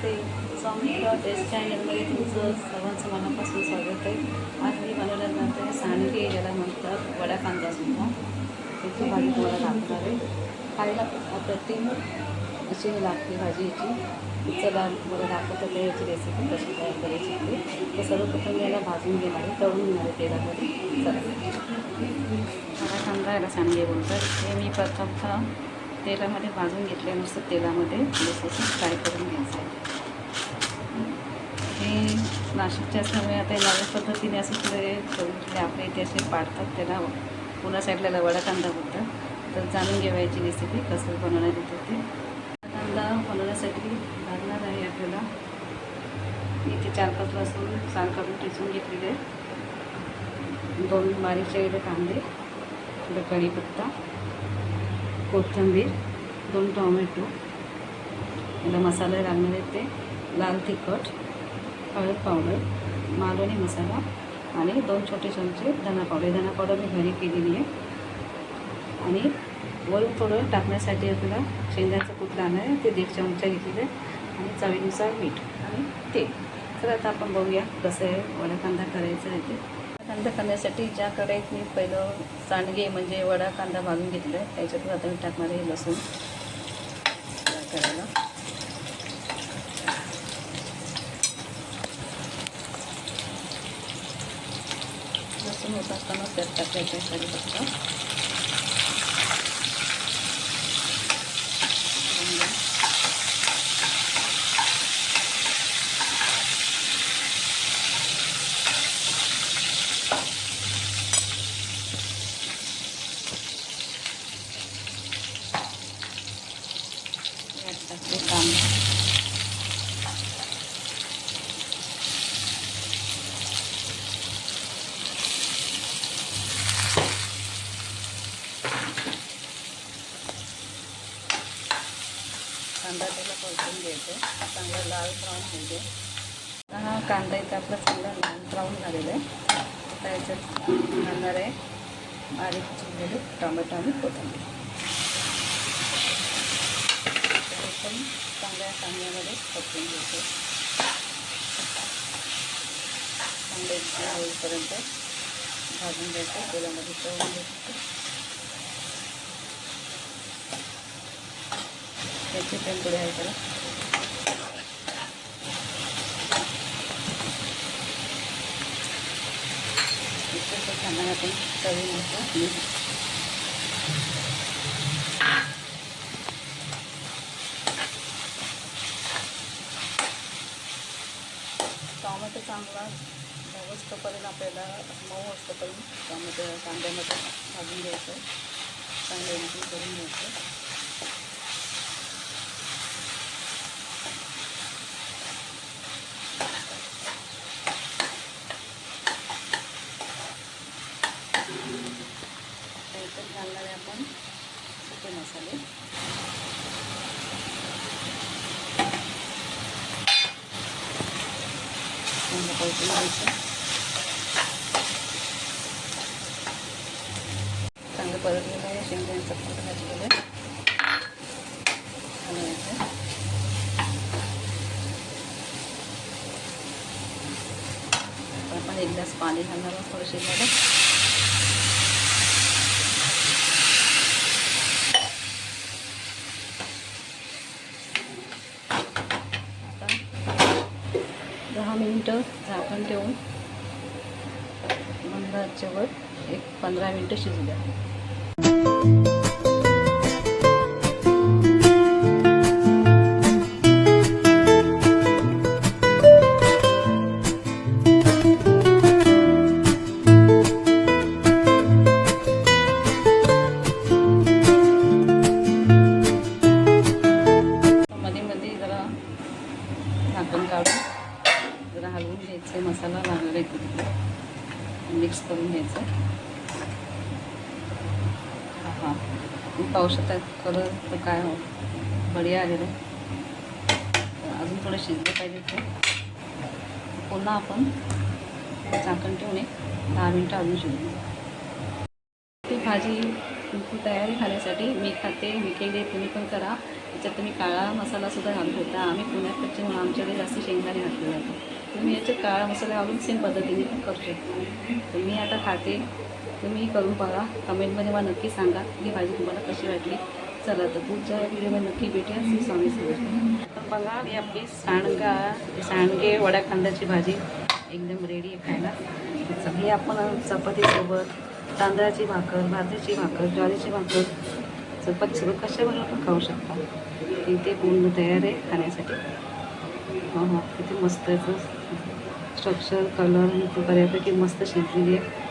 नमस्ते, स्वामी taste चॅनलमध्ये तुमचं सर्वांचं मनापासून स्वागत आहे. आज मी बनवल्या जाते सांडगे, ज्याला म्हणतात वडा कांदा सुद्धा. त्याची भाजी तुम्हाला दाखवणार आहे. खायला अप्रतिम अशी लागते भाजी याची. चला मला दाखवतं ते याची रेसिपी कशी तयार करायची ते. तर सर्वप्रथम याला भाजून घेणार आहे, तळून घेणार आहे तेलामध्ये. चला, वडा कांदा याला सांडगे बोलतात. हे मी प्रथमतः तेलामध्ये भाजून घेतले, नुसतं तेलामध्ये थोडंसं फ्राय करून घ्यायचं आहे. हे नाशिकचे असल्यामुळे आता नव्या पद्धतीने असं थोडे आपल्या इथे असे पाडतात, त्याला पुन्हा साईडला वडा कांदा बोलतात. तर जाणून घेवायची रेसिपी कसं बनवण्यात येते ते. कांदा बनवण्यासाठी लागणार आहे आपल्याला इथे 4-5 लसूण साल काढून ठेचून घेतलेले, 2 बारीक चिरलेले कांदे, थोडं कढीपत्ता, कोथिंबीर, 2 टोमॅटो. याला मसाले लागणार आहेत ते लाल तिखट, हळद पावडर, मालवणी मसाला आणि 2 छोटे चमचे धना पावडर. धना पावडर मी घरी केलेली आहे. आणि वरून थोडं टाकण्यासाठी आपल्याला शेंगाचं कूट लागणार आहे, ते 1.5 चमचा घेतलेलं आहे. आणि चवीनुसार मीठ आणि तेल. तर आता आपण बघूया कसं आहे वडा कांदा करायचा आहे ते. कांदा करण्यासाठी ज्या कढईत मी पहिलं सांडगे म्हणजे वडा कांदा भाजून घेतलं आहे, त्याच्यातून आता मी टाकणार आहे लसूण करायला. लसूण होत असताना त्यात टाकायचं आहे कढीपत्ता, टाकले कांदा, कांदा त्याला परतून घ्यायचं, चांगला लाल ब्राऊन होऊ दे. हा कांदा इथं आपला चांगला लाल ब्राऊन झालेला आहे. आता याच्यात घालणार आहे बारीक चिरलेले टोमॅटो आणि कोथिंबीर. पण चांगल्या कांद्यामध्ये परतून घ्यायचं, चांगले होईपर्यंत भाजून घ्यायचं, तेलामध्ये तळून घ्यायचं. त्याची पण पुढे आहे त्याला खाणार आपण चवीनुसार. टोमॅटो चांगला असतोपर्यंत आपल्याला मऊ असतोपर्यंत टोमॅटो कांद्यामध्ये भाजून घ्यायचं, चांगलं एडिटिंग करून घ्यायचं. त्याच्यात घालणारे आपण सुके मसाले, चांगलं परतून घ्यायचं. चांगलं परतलेलं आहे, शेंगदाण्याचं कूट घातलेलं आहे, घालायचं. आपण 1 ग्लास पाणी घालणार आहोत थोडं शिजायला. आता 10 मिनिटं झाकण ठेवून मंद आचेवर 15 मिनिटं शिजू द्या. झाकण काढून जरा हलवून घ्यायचं, मसाला लागणार आहे तिथे मिक्स करून घ्यायचं. हां, पाहू शकता कलर तर काय हो बढिया आलेलं आहे. अजून थोडं शिजलं पाहिजे ते. पुन्हा आपण झाकण ठेवून 10 मिनिटं अजून शिजवू. ती भाजी तयारी खाण्यासाठी मी खाते, मी केली, तुम्ही पण करा. त्याच्यात तुम्ही काळा मसालासुद्धा घालू शकता. आम्ही पुण्याकडचे म्हणून आमच्याकडे जास्त शेंगदाणे घातले जातात. तुम्ही याच्यात काळा मसाला घालून सेम पद्धतीने पण करू शकता. तर मी आता खाते, तुम्ही करून बघा. कमेंटमध्ये मला नक्की सांगा ही भाजी तुम्हाला कशी वाटली. चला तर पुढच्या व्हिडिओमध्ये नक्की भेटूया. श्री स्वामी समर्थ. तर बघा ही आपली सांडगे वड्या कांद्याची भाजी एकदम रेडी आहे खायला. हे आपण चपातीसोबत, तांदळाची भाकर, बाजरीची भाकर, ज्वारीची भाकर, चपातीसोबत कशाबरोबर पण खाऊ शकता. इथे पूर्ण तयार आहे खाण्यासाठी. हो किती मस्त याचं स्ट्रक्चर, कलर बऱ्यापैकी मस्त शिजलेली आहे.